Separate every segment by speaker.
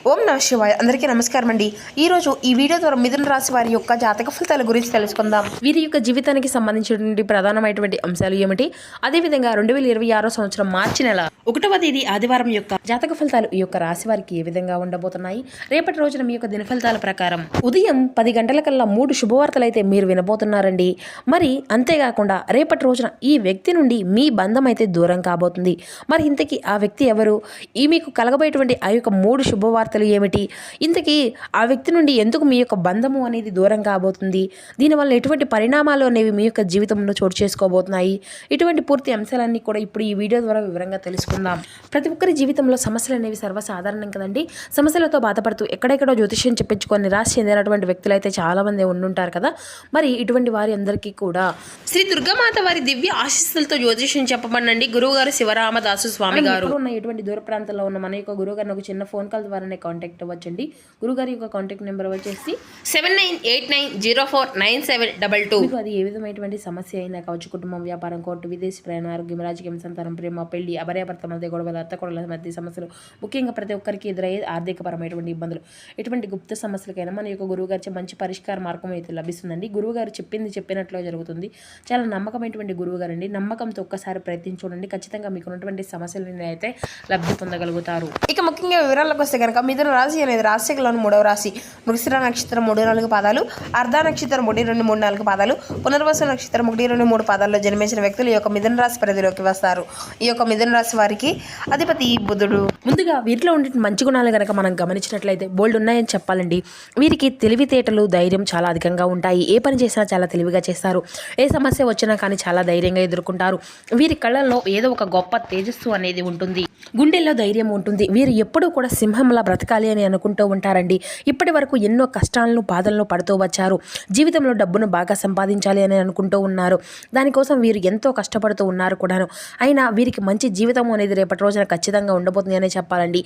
Speaker 1: ఓం నమః శివాయ. అందరికీ నమస్కారం అండి. ఈరోజు ఈ వీడియో ద్వారా మిథున రాశి వారి యొక్క జాతక ఫలితాల గురించి తెలుసుకుందాం. వీరి యొక్క జీవితానికి సంబంధించినటువంటి ప్రధానమైనటువంటి అంశాలు ఏమిటి, అదేవిధంగా 2026 సంవత్సరం మార్చి నెల 1వ తేదీ ఆదివారం యొక్క జాతక ఫలితాలు ఈ యొక్క రాశి వారికి ఏ విధంగా ఉండబోతున్నాయి, రేపటి రోజున మీ యొక్క దిన ఫలితాల ప్రకారం ఉదయం 10 గంటలకల్లా 3 శుభవార్తలు అయితే మీరు వినబోతున్నారండి. మరి అంతేకాకుండా రేపటి రోజున ఈ వ్యక్తి నుండి మీ బంధం అయితే దూరం కాబోతుంది. మరి ఇంతకీ ఆ వ్యక్తి ఎవరు, ఈ మీకు కలగబోయేటువంటి ఆ యొక్క 3 శుభవార్తలు ఏమిటి, ఇంతకీ ఆ వ్యక్తి నుండి ఎందుకు మీ యొక్క బంధము అనేది దూరం కాబోతుంది, దీనివల్ల ఎటువంటి పరిణామాలు అనేవి మీ యొక్క జీవితంలో చోటు చేసుకోబోతున్నాయి, ఇటువంటి పూర్తి అంశాలన్నీ కూడా ఇప్పుడు ఈ వీడియో ద్వారా వివరంగా తెలుసుకుందాం. ప్రతి ఒక్కరి జీవితంలో సమస్యలు అనేవి సర్వసాధారణం కదండి. సమస్యలతో బాధపడుతూ ఎక్కడెక్కడో జ్యోతిష్యం చెప్పించుకొని నిరాశ చెందినటువంటి వ్యక్తులు అయితే చాలా మంది ఉండుంటారు కదా. మరి ఇటువంటి వారి అందరికీ కూడా శ్రీ దుర్గామాత వారి దివ్య ఆశీస్సులతో జ్యోతిష్యం చెప్పబడండి గురువు గారు శివరామదాసు స్వామి గారు. ఉన్న ఎటువంటి దూర ప్రాంతంలో ఉన్న మన యొక్క గురువు గారిని ఒక చిన్న ఫోన్ కాల్ ద్వారానే కాంటాక్ట్ అవ్వచ్చండి. గురుగారి యొక్క కాంటాక్ట్ నెంబర్ వచ్చేసి 7989049722. మీకు అది ఏ విధమైనటువంటి సమస్య అయినా కావచ్చు, కుటుంబం, వ్యాపారం, కోర్టు, విదేశీ ప్రయాణం, ఆరోగ్యం, రాజకీయం, సంతానం, ప్రేమ, పెళ్లి, అభర్యాభర్త మధ్య గొడవలు, అత్తకొడల మధ్య సమస్యలు, ముఖ్యంగా ప్రతి ఒక్కరికి ఎదురయ్యే ఆర్థికపరమైనటువంటి ఇబ్బందులు, ఎటువంటి గుప్త సమస్యలకైనా మన యొక్క గురువు గారి మంచి పరిష్కార మార్గం అయితే లభిస్తుందండి. గురువు గారు చెప్పింది చెప్పినట్లు జరుగుతుంది. చాలా నమ్మకమైనటువంటి గురువు గారు అండి. నమ్మకంతో ఒక్కసారి ప్రయత్నించి చూడండి, ఖచ్చితంగా మీకు ఉన్నటువంటి సమస్యలను అయితే లబ్ధి పొందగలుగుతారు. ఇక ముఖ్యంగా వివరాలకు వస్తే కనుక మిథున రాశి అనేది రాశిలోని 3వ రాశి. మృగశిర నక్షత్రం 3-4 పాదాలు, అర్ధ నక్షత్రం 1-2-3-4 పాదాలు, పునర్వసు నక్షత్రం 1-2-3 పాదాల్లో జన్మించిన వ్యక్తులు ఈ యొక్క మిథున రాశి పరిధిలోకి వస్తారు. ఈ యొక్క మిథున రాశి వారికి అధిపతి బుధుడు. ముందుగా వీరిలో ఉండే మంచి గుణాలు కనుక మనం గమనించినట్లయితే బోల్డ్ ఉన్నాయని చెప్పాలండి. వీరికి తెలివితేటలు, ధైర్యం చాలా అధికంగా ఉంటాయి. ఏ పని చేసినా చాలా తెలివిగా చేస్తారు. ఏ సమస్య వచ్చినా కానీ చాలా ధైర్యంగా ఎదుర్కొంటారు. వీరి కళ్ళల్లో ఏదో ఒక గొప్ప తేజస్సు అనేది ఉంటుంది, గుండెల్లో ధైర్యం ఉంటుంది. వీరు ఎప్పుడూ కూడా సింహంలా బ్రతకాలి అని అనుకుంటూ ఉంటారండి. ఇప్పటి వరకు ఎన్నో కష్టాలను, బాధలను పడుతూ వచ్చారు. జీవితంలో డబ్బును బాగా సంపాదించాలి అని అనుకుంటూ ఉన్నారు. దానికోసం వీరు ఎంతో కష్టపడుతూ ఉన్నారు కూడాను. అయినా వీరికి మంచి జీవితం అనేది రేపటి రోజున ఖచ్చితంగా ఉండబోతుంది అనే చెప్పాలండి.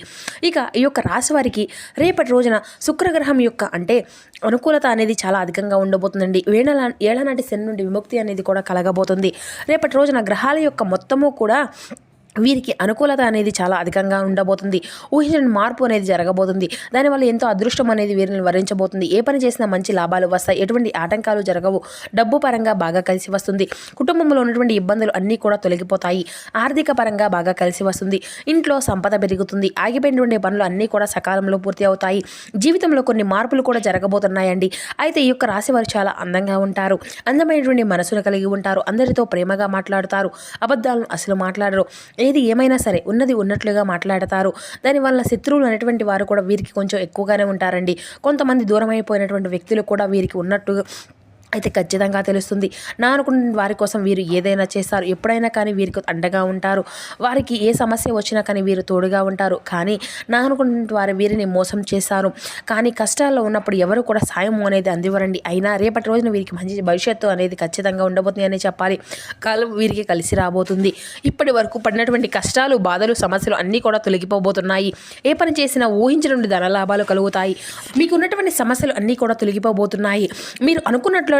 Speaker 1: ఇక ఈ యొక్క రాశి వారికి రేపటి రోజున శుక్రగ్రహం యొక్క అంటే అనుకూలత అనేది చాలా అధికంగా ఉండబోతుందండి. ఏళ్ళనాటి శని నుండి విముక్తి అనేది కూడా కలగబోతుంది. రేపటి రోజున గ్రహాల యొక్క మొత్తము కూడా వీరికి అనుకూలత అనేది చాలా అధికంగా ఉండబోతుంది. ఊహించిన మార్పు అనేది జరగబోతుంది. దానివల్ల ఎంతో అదృష్టం అనేది వీరిని వరించబోతుంది. ఏ పని చేసినా మంచి లాభాలు వస్తాయి. ఎటువంటి ఆటంకాలు జరగవు. డబ్బు పరంగా బాగా కలిసి వస్తుంది. కుటుంబంలో ఉన్నటువంటి ఇబ్బందులు అన్నీ కూడా తొలగిపోతాయి. ఆర్థిక పరంగా బాగా కలిసి వస్తుంది. ఇంట్లో సంపద పెరుగుతుంది. ఆగిపోయినటువంటి పనులు అన్నీ కూడా సకాలంలో పూర్తి అవుతాయి. జీవితంలో కొన్ని మార్పులు కూడా జరగబోతున్నాయండి. అయితే ఈ యొక్క రాశి వారు చాలా అందంగా ఉంటారు. అందమైనటువంటి మనసును కలిగి ఉంటారు. అందరితో ప్రేమగా మాట్లాడుతారు. అబద్ధాలను అసలు మాట్లాడరు. ఏది ఏమైనా సరే ఉన్నది ఉన్నట్లుగా మాట్లాడతారు. దానివల్ల శత్రువులు అనేటువంటి వారు కూడా వీరికి కొంచెం ఎక్కువగానే ఉంటారండి. కొంతమంది దూరం అయిపోయినటువంటి వ్యక్తులు కూడా వీరికి ఉన్నట్టు అయితే ఖచ్చితంగా తెలుస్తుంది. నా అనుకున్న వారి కోసం వీరు ఏదైనా చేస్తారు. ఎప్పుడైనా కానీ వీరికి అండగా ఉంటారు. వారికి ఏ సమస్య వచ్చినా కానీ వీరు తోడుగా ఉంటారు. కానీ నా అనుకున్న వారు వీరిని మోసం చేశారు. కానీ కష్టాల్లో ఉన్నప్పుడు ఎవరు కూడా సాయం అనేది అందివ్వరండి. అయినా రేపటి రోజున వీరికి మంచి భవిష్యత్తు అనేది ఖచ్చితంగా ఉండబోతుంది అని చెప్పాలి. కాలం వీరికి కలిసి రాబోతుంది. ఇప్పటి వరకు పడినటువంటి కష్టాలు, బాధలు, సమస్యలు అన్నీ కూడా తొలగిపోబోతున్నాయి. ఏ పని చేసినా ఊహించినటువంటి ధనలాభాలు కలుగుతాయి. మీకు ఉన్నటువంటి సమస్యలు అన్నీ కూడా తొలగిపోబోతున్నాయి. మీరు అనుకున్నట్లు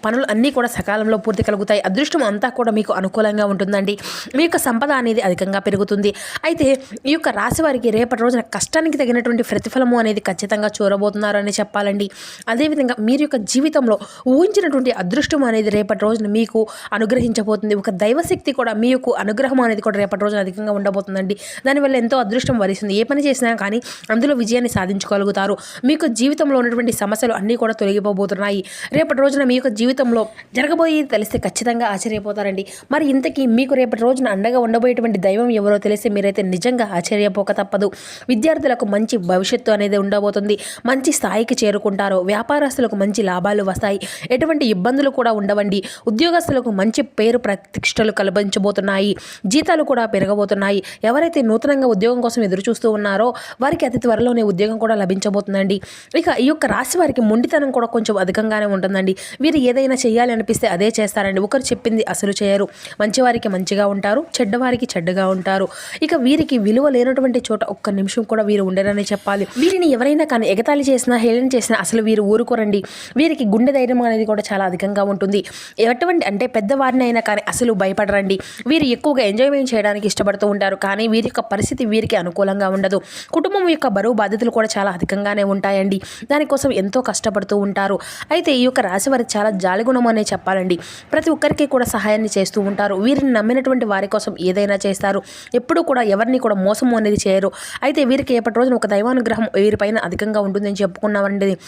Speaker 1: పనులు అన్నీ కూడా సకాలంలో పూర్తి కలుగుతాయి. అదృష్టం అంతా కూడా మీకు అనుకూలంగా ఉంటుందండి. మీ యొక్క సంపద అనేది అధికంగా పెరుగుతుంది. అయితే ఈ యొక్క రాశి వారికి రేపటి రోజున కష్టానికి తగినటువంటి ప్రతిఫలము అనేది ఖచ్చితంగా చూరబోతున్నారు అని చెప్పాలండి. అదేవిధంగా మీరు యొక్క జీవితంలో ఊహించినటువంటి అదృష్టం అనేది రేపటి రోజున మీకు అనుగ్రహించబోతుంది. ఒక దైవశక్తి కూడా మీ యొక్క అనుగ్రహం అనేది కూడా రేపటి రోజున అధికంగా ఉండబోతుందండి. దానివల్ల ఎంతో అదృష్టం వరిస్తుంది. ఏ పని చేసినా కానీ అందులో విజయాన్ని సాధించుకోగలుగుతారు. మీకు జీవితంలో ఉన్నటువంటి సమస్యలు అన్నీ కూడా తొలగిపోబోతున్నాయి. రేపటి రోజున మీ యొక్క జీవితంలో జరగబోయేది తెలిస్తే ఖచ్చితంగా ఆశ్చర్యపోతారండి. మరి ఇంతకీ మీకు రేపటి రోజున అండగా ఉండబోయేటువంటి దైవం ఎవరో తెలిస్తే మీరైతే నిజంగా ఆశ్చర్యపోక తప్పదు. విద్యార్థులకు మంచి భవిష్యత్తు అనేది ఉండబోతుంది. మంచి స్థాయికి చేరుకుంటారు. వ్యాపారస్తులకు మంచి లాభాలు వస్తాయి. ఎటువంటి ఇబ్బందులు కూడా ఉండవండి. ఉద్యోగస్తులకు మంచి పేరు ప్రతిష్టలు కల్పించబోతున్నాయి. జీతాలు కూడా పెరగబోతున్నాయి. ఎవరైతే నూతనంగా ఉద్యోగం కోసం ఎదురు చూస్తూ ఉన్నారో వారికి అతి త్వరలోనే ఉద్యోగం కూడా లభించబోతుందండి. ఇక ఈ యొక్క రాశి వారికి మొండితనం కూడా కొంచెం అధికంగానే ఉంటుందండి. వీరు ఏదైనా చేయాలి అనిపిస్తే అదే చేస్తారండి. ఒకరు చెప్పింది అసలు చేయరు. మంచివారికి మంచిగా ఉంటారు, చెడ్డవారికి చెడ్డగా ఉంటారు. ఇక వీరికి విలువ లేనటువంటి చోట ఒక్క నిమిషం కూడా వీరు ఉండరని చెప్పాలి. వీరిని ఎవరైనా కానీ ఎగతాళి చేసినా, హేళన చేసినా అసలు వీరు ఊరుకోరండి. వీరికి గుండె ధైర్యం అనేది కూడా చాలా అధికంగా ఉంటుంది. ఎటువంటి అంటే పెద్దవారిని అయినా కానీ అసలు భయపడరండి. వీరు ఎక్కువగా ఎంజాయ్మెంట్ చేయడానికి ఇష్టపడుతూ ఉంటారు. కానీ వీరి యొక్క పరిస్థితి వీరికి అనుకూలంగా ఉండదు. కుటుంబం యొక్క బరువు బాధ్యతలు కూడా చాలా అధికంగానే ఉంటాయండి. దానికోసం ఎంతో కష్టపడుతూ ఉంటారు. అయితే ఈ యొక్క రాశి వారికి చాలా జాలిగుణం అనే చెప్పాలండి. ప్రతి ఒక్కరికి కూడా సహాయాన్ని చేస్తూ ఉంటారు. వీరిని నమ్మినటువంటి వారి కోసం ఏదైనా చేస్తారు. ఎప్పుడూ కూడా ఎవరిని కూడా మోసం అనేది చేయరు. అయితే వీరికి ఎప్పటి రోజున ఒక దైవానుగ్రహం వీరిపైన అధికంగా ఉంటుందని చెప్పుకున్నామండి.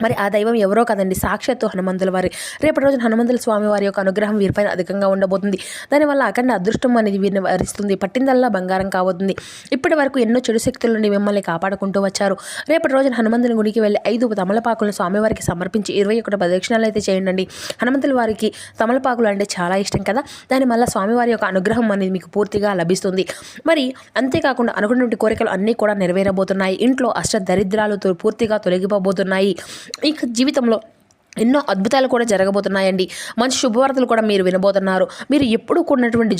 Speaker 1: మరి ఆ దైవం ఎవరో కదండి, సాక్షాత్తు హనుమంతుల వారి. రేపటి రోజున హనుమంతుల స్వామి వారి యొక్క అనుగ్రహం వీరిపైన అధికంగా ఉండబోతుంది. దానివల్ల అఖండ అదృష్టం అనేది వీరిని వరిస్తుంది. పట్టిందల్లా బంగారం కావద్తుంది. ఇప్పటి వరకు ఎన్నో చెడు శక్తుల నుండి మిమ్మల్ని కాపాడుకుంటూ వచ్చారు. రేపటి రోజున హనుమంతుని గుడికి వెళ్ళి 5 తమలపాకులను స్వామివారికి సమర్పించి 21 ప్రదక్షిణాలు అయితే చేయండి. హనుమంతుల వారికి తమలపాకులు అంటే చాలా ఇష్టం కదా. దానివల్ల స్వామివారి యొక్క అనుగ్రహం అనేది మీకు పూర్తిగా లభిస్తుంది. మరి అంతేకాకుండా అనుకున్నటువంటి కోరికలు అన్నీ కూడా నెరవేరబోతున్నాయి. ఇంట్లో అష్టదరిద్రాలు పూర్తిగా తొలగిపోబోతున్నాయి. ఇక జీవితంలో ఎన్నో అద్భుతాలు కూడా జరగబోతున్నాయండి. మంచి శుభవార్తలు కూడా మీరు వినబోతున్నారు. మీరు ఎప్పుడు కూడినటువంటి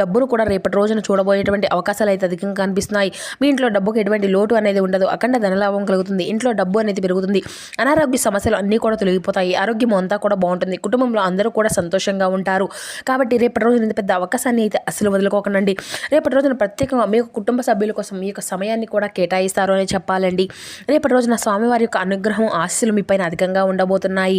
Speaker 1: డబ్బును కూడా రేపటి రోజున చూడబోయేటువంటి అవకాశాలు అయితే అధికంగా కనిపిస్తున్నాయి. మీ ఇంట్లో డబ్బుకు ఎటువంటి లోటు అనేది ఉండదు. అఖండ ధనలాభం కలుగుతుంది. ఇంట్లో డబ్బు అనేది పెరుగుతుంది. అనారోగ్య సమస్యలు అన్నీ కూడా తొలగిపోతాయి. ఆరోగ్యం అంతా కూడా బాగుంటుంది. కుటుంబంలో అందరూ కూడా సంతోషంగా ఉంటారు. కాబట్టి రేపటి రోజున ఇంత పెద్ద అవకాశాన్ని అయితే అసలు వదులుకోకండి. రేపటి రోజున ప్రత్యేకంగా మీ యొక్క కుటుంబ సభ్యుల కోసం మీ యొక్క సమయాన్ని కూడా కేటాయిస్తారు అని చెప్పాలండి. రేపటి రోజున స్వామివారి యొక్క అనుగ్రహం ఆశీస్సులు మీ పైన అధికంగా ఉండబోతున్నాయి.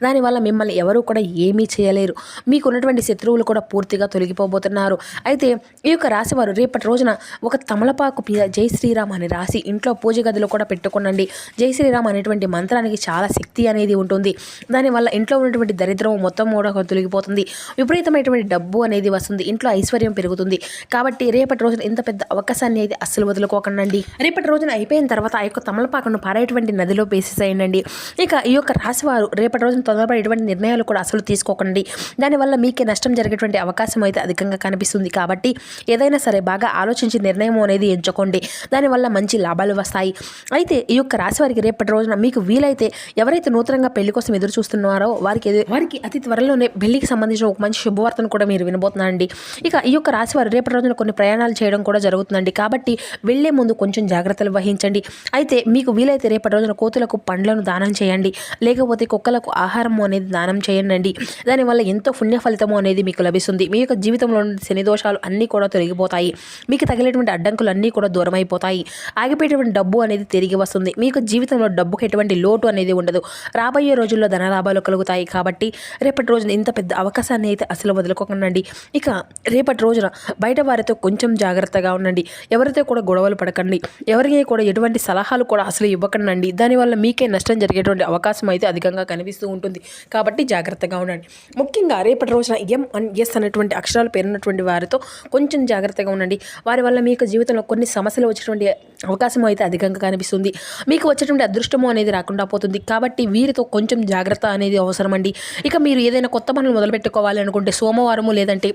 Speaker 1: దానివల్ల మిమ్మల్ని ఎవరూ కూడా ఏమీ చేయలేరు. మీకున్నటువంటి శత్రువులు కూడా పూర్తిగా తొలగిపోబోతున్నారు. అయితే ఈ యొక్క రాశివారు రేపటి రోజున ఒక తమలపాకు మీద జై శ్రీరామ్ అని రాసి ఇంట్లో పూజ గదిలో కూడా పెట్టుకోనండి. జై శ్రీరామ్ అనేటువంటి మంత్రానికి చాలా శక్తి అనేది ఉంటుంది. దానివల్ల ఇంట్లో ఉన్నటువంటి దరిద్రం మొత్తం కూడా తొలగిపోతుంది. విపరీతమైనటువంటి డబ్బు అనేది వస్తుంది. ఇంట్లో ఐశ్వర్యం పెరుగుతుంది. కాబట్టి రేపటి రోజున ఇంత పెద్ద అవకాశాన్ని అయితే అస్సలు వదులుకోకండి. రేపటి రోజున అయిపోయిన తర్వాత ఆ యొక్క తమలపాకును పారేటువంటి నదిలో వేసేసేయండి. ఇక ఈ యొక్క రాశివారు రేపటి రోజున తొందరపడి ఎటువంటి నిర్ణయాలు కూడా అసలు తీసుకోకండి. దానివల్ల మీకే నష్టం జరిగేటువంటి అవకాశం అయితే అధికంగా కనిపిస్తుంది. కాబట్టి ఏదైనా సరే బాగా ఆలోచించి నిర్ణయం అనేది ఎంచుకోండి. దానివల్ల మంచి లాభాలు వస్తాయి. అయితే ఈ యొక్క రాశి వారికి రేపటి రోజున మీకు వీలైతే ఎవరైతే నూతనంగా పెళ్లి కోసం ఎదురు చూస్తున్నారో వారికి అతి త్వరలోనే పెళ్లికి సంబంధించిన ఒక మంచి శుభవార్తను కూడా మీరు వినబోతున్నారండి. ఇక ఈ యొక్క రాశి వారు రేపటి రోజున కొన్ని ప్రయాణాలు చేయడం కూడా జరుగుతుందండి. కాబట్టి వెళ్లే ముందు కొంచెం జాగ్రత్తలు వహించండి. అయితే మీకు వీలైతే రేపటి రోజున కోతులకు పండ్లను దానం చేయండి. లేకపోతే కుక్కలకు ఆహారం అనేది దానం చేయండి. దానివల్ల ఎంతో పుణ్య ఫలితము అనేది మీకు లభిస్తుంది. మీ యొక్క జీవితంలో శని దోషాలు అన్నీ కూడా తొలగిపోతాయి. మీకు తగిలేటువంటి అడ్డంకులు అన్నీ కూడా దూరం అయిపోతాయి. ఆగిపోయేటువంటి డబ్బు అనేది తిరిగి వస్తుంది. మీ యొక్క జీవితంలో డబ్బుకి ఎటువంటి లోటు అనేది ఉండదు. రాబోయే రోజుల్లో ధనలాభాలు కలుగుతాయి. కాబట్టి రేపటి రోజున ఇంత పెద్ద అవకాశాన్ని అయితే అసలు వదులుకోకండి. ఇక రేపటి రోజున బయట వారితో కొంచెం జాగ్రత్తగా ఉండండి. ఎవరితో కూడా గొడవలు పడకండి. ఎవరికి కూడా ఎటువంటి సలహాలు కూడా అసలు ఇవ్వకండి. దానివల్ల మీకే నష్టం జరిగేటువంటి అవకాశం అయితే అధికంగా కనిపిస్తూ ఉంటుంది. కాబట్టి జాగ్రత్తగా ఉండండి. ముఖ్యంగా రేపటి రోజున MNS అనేటువంటి అక్షరాలు పేరున్నటువంటి వారితో కొంచెం జాగ్రత్తగా ఉండండి. వారి వల్ల మీకు జీవితంలో కొన్ని సమస్యలు వచ్చేటువంటి అవకాశం అయితే అధికంగా కనిపిస్తుంది. మీకు వచ్చేటువంటి అదృష్టము అనేది రాకుండా పోతుంది. కాబట్టి వీరితో కొంచెం జాగ్రత్త అనేది అవసరమండి. ఇక మీరు ఏదైనా కొత్త పనులు మొదలు పెట్టుకోవాలి అనుకుంటే సోమవారము లేదంటే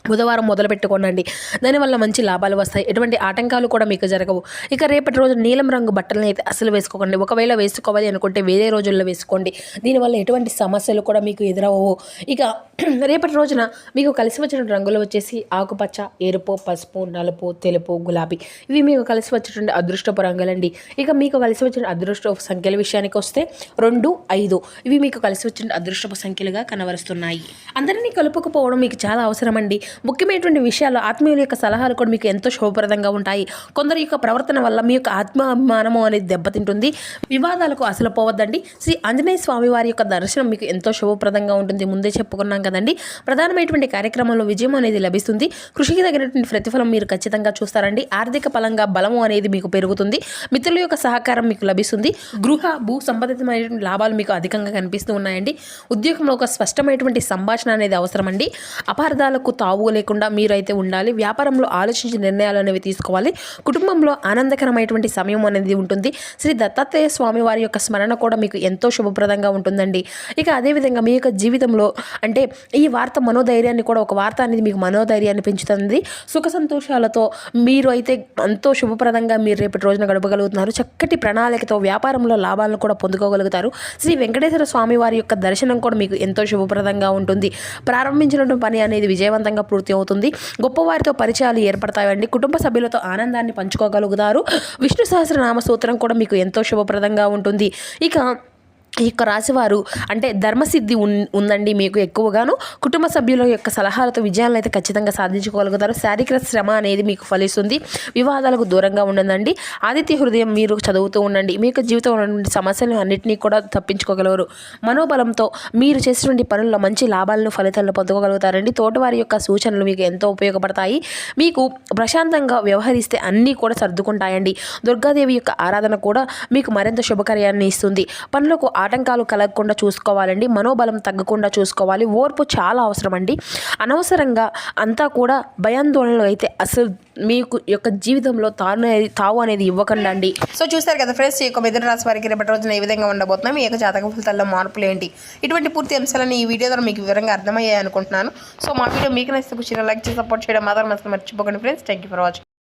Speaker 1: బుధవారం మొదలు పెట్టుకోనండి. దానివల్ల మంచి లాభాలు వస్తాయి. ఎటువంటి ఆటంకాలు కూడా మీకు జరగవు. ఇక రేపటి రోజు నీలం రంగు బట్టలను అయితే అసలు వేసుకోకండి. ఒకవేళ వేసుకోవాలి అనుకుంటే వేరే రోజుల్లో వేసుకోండి. దీనివల్ల ఎటువంటి సమస్యలు కూడా మీకు ఎదురవవు. ఇక రేపటి రోజున మీకు కలిసి వచ్చిన రంగులు వచ్చేసి ఆకుపచ్చ, ఎరుపు, పసుపు, నలుపు, తెలుపు, గులాబీ. ఇవి మీకు కలిసి వచ్చేటువంటి అదృష్టపు రంగులండి. ఇక మీకు కలిసి వచ్చిన అదృష్టపు సంఖ్యల విషయానికి వస్తే 2, 5 ఇవి మీకు కలిసి వచ్చిన అదృష్టపు సంఖ్యలుగా కనబరుస్తున్నాయి. అందరినీ కలుపుకుపోవడం మీకు చాలా అవసరం అండి. ముఖ్యమైనటువంటి విషయాల్లో ఆత్మీయుల యొక్క సలహాలు కూడా మీకు ఎంతో శుభప్రదంగా ఉంటాయి. కొందరి యొక్క ప్రవర్తన వల్ల మీ యొక్క ఆత్మాభిమానము అనేది దెబ్బతింటుంది. వివాదాలకు అసలు పోవద్దండి. శ్రీ ఆంజనేయ స్వామి వారి యొక్క దర్శనం మీకు ఎంతో శుభప్రదంగా ఉంటుంది. ముందే చెప్పుకున్నాం కదండి. ప్రధానమైనటువంటి కార్యక్రమంలో విజయం అనేది లభిస్తుంది. కృషికి తగినటువంటి ప్రతిఫలం మీరు ఖచ్చితంగా చూస్తారండి. ఆర్థిక పరంగా బలము అనేది మీకు పెరుగుతుంది. మిత్రుల యొక్క సహకారం మీకు లభిస్తుంది. గృహ భూ సంబంధితమైనటువంటి లాభాలు మీకు అధికంగా కనిపిస్తూ ఉన్నాయండి. ఉద్యోగంలో ఒక స్పష్టమైనటువంటి సంభాషణ అనేది అవసరమండి. అపార్థాలకు తావు లేకుండా మీరైతే ఉండాలి. వ్యాపారంలో ఆలోచించి నిర్ణయాలు అనేవి తీసుకోవాలి. కుటుంబంలో ఆనందకరమైనటువంటి సమయం అనేది ఉంటుంది. శ్రీ దత్తాత్రేయ స్వామి వారి యొక్క స్మరణ కూడా మీకు ఎంతో శుభప్రదంగా ఉంటుందండి. ఇక అదేవిధంగా మీ యొక్క జీవితంలో అంటే ఈ వార్త మనోధైర్యాన్ని కూడా ఒక వార్త అనేది మీకు మనోధైర్యాన్ని పెంచుతుంది. సుఖ సంతోషాలతో మీరు అయితే ఎంతో శుభప్రదంగా మీరు రేపటి రోజున గడపగలుగుతున్నారు. చక్కటి ప్రణాళికతో వ్యాపారంలో లాభాలను కూడా పొందుకోగలుగుతారు. శ్రీ వెంకటేశ్వర స్వామి వారి యొక్క దర్శనం కూడా మీకు ఎంతో శుభప్రదంగా ఉంటుంది. ప్రారంభించినటువంటి పని అనేది విజయవంతంగా పూర్తి అవుతుంది. గొప్పవారితో పరిచయాలు ఏర్పడతాయండి. కుటుంబ సభ్యులతో ఆనందాన్ని పంచుకోగలుగుతారు. విష్ణు సహస్రనామ స్తోత్రం కూడా మీకు ఎంతో శుభప్రదంగా ఉంటుంది. ఇక ఈ యొక్క రాశివారు అంటే ధర్మసిద్ధి ఉందండి మీకు ఎక్కువగాను. కుటుంబ సభ్యుల యొక్క సలహాలతో విజయాలను అయితే ఖచ్చితంగా సాధించుకోగలుగుతారు. శారీరక శ్రమ అనేది మీకు ఫలిస్తుంది. వివాదాలకు దూరంగా ఉండండి. ఆదిత్య హృదయం మీరు చదువుతూ ఉండండి. మీ యొక్క జీవితంలో ఉన్నటువంటి సమస్యలను అన్నింటినీ కూడా తప్పించుకోగలరు. మనోబలంతో మీరు చేసినటువంటి పనుల్లో మంచి లాభాలను ఫలితాలను పొందుకోగలుగుతారండి. తోటివారి యొక్క సూచనలు మీకు ఎంతో ఉపయోగపడతాయి. మీకు ప్రశాంతంగా వ్యవహరిస్తే అన్నీ కూడా సర్దుకుంటాయండి. దుర్గాదేవి యొక్క ఆరాధన కూడా మీకు మరింత శుభకార్యాన్ని ఇస్తుంది. పనులకు ఆటంకాలు కలగకుండా చూసుకోవాలండి. మనోబలం తగ్గకుండా చూసుకోవాలి. ఓర్పు చాలా అవసరం అండి. అనవసరంగా అంతా కూడా భయాందోళనలు అయితే అసలు మీకు యొక్క జీవితంలో తావు అనేది ఇవ్వకండి అండి. సో చూస్తారు కదా ఫ్రెండ్స్, ఈ యొక్క మిథున రాశి వారికి రేపటి రోజున ఏ విధంగా ఉండబోతున్నాం, ఈ యొక్క జాతక ఫలితాల్లో మార్పులు ఏంటి, ఇటువంటి పూర్తి అంశాలను ఈ వీడియో ద్వారా మీకు వివరంగా అర్థమయ్యాయి అనుకుంటున్నాను. సో మా వీడియో మీకు నచ్చితే లైక్ చేసి సపోర్ట్ చేయడం మాత్రం అసలు మర్చిపోకండి friends. Thank you for watching.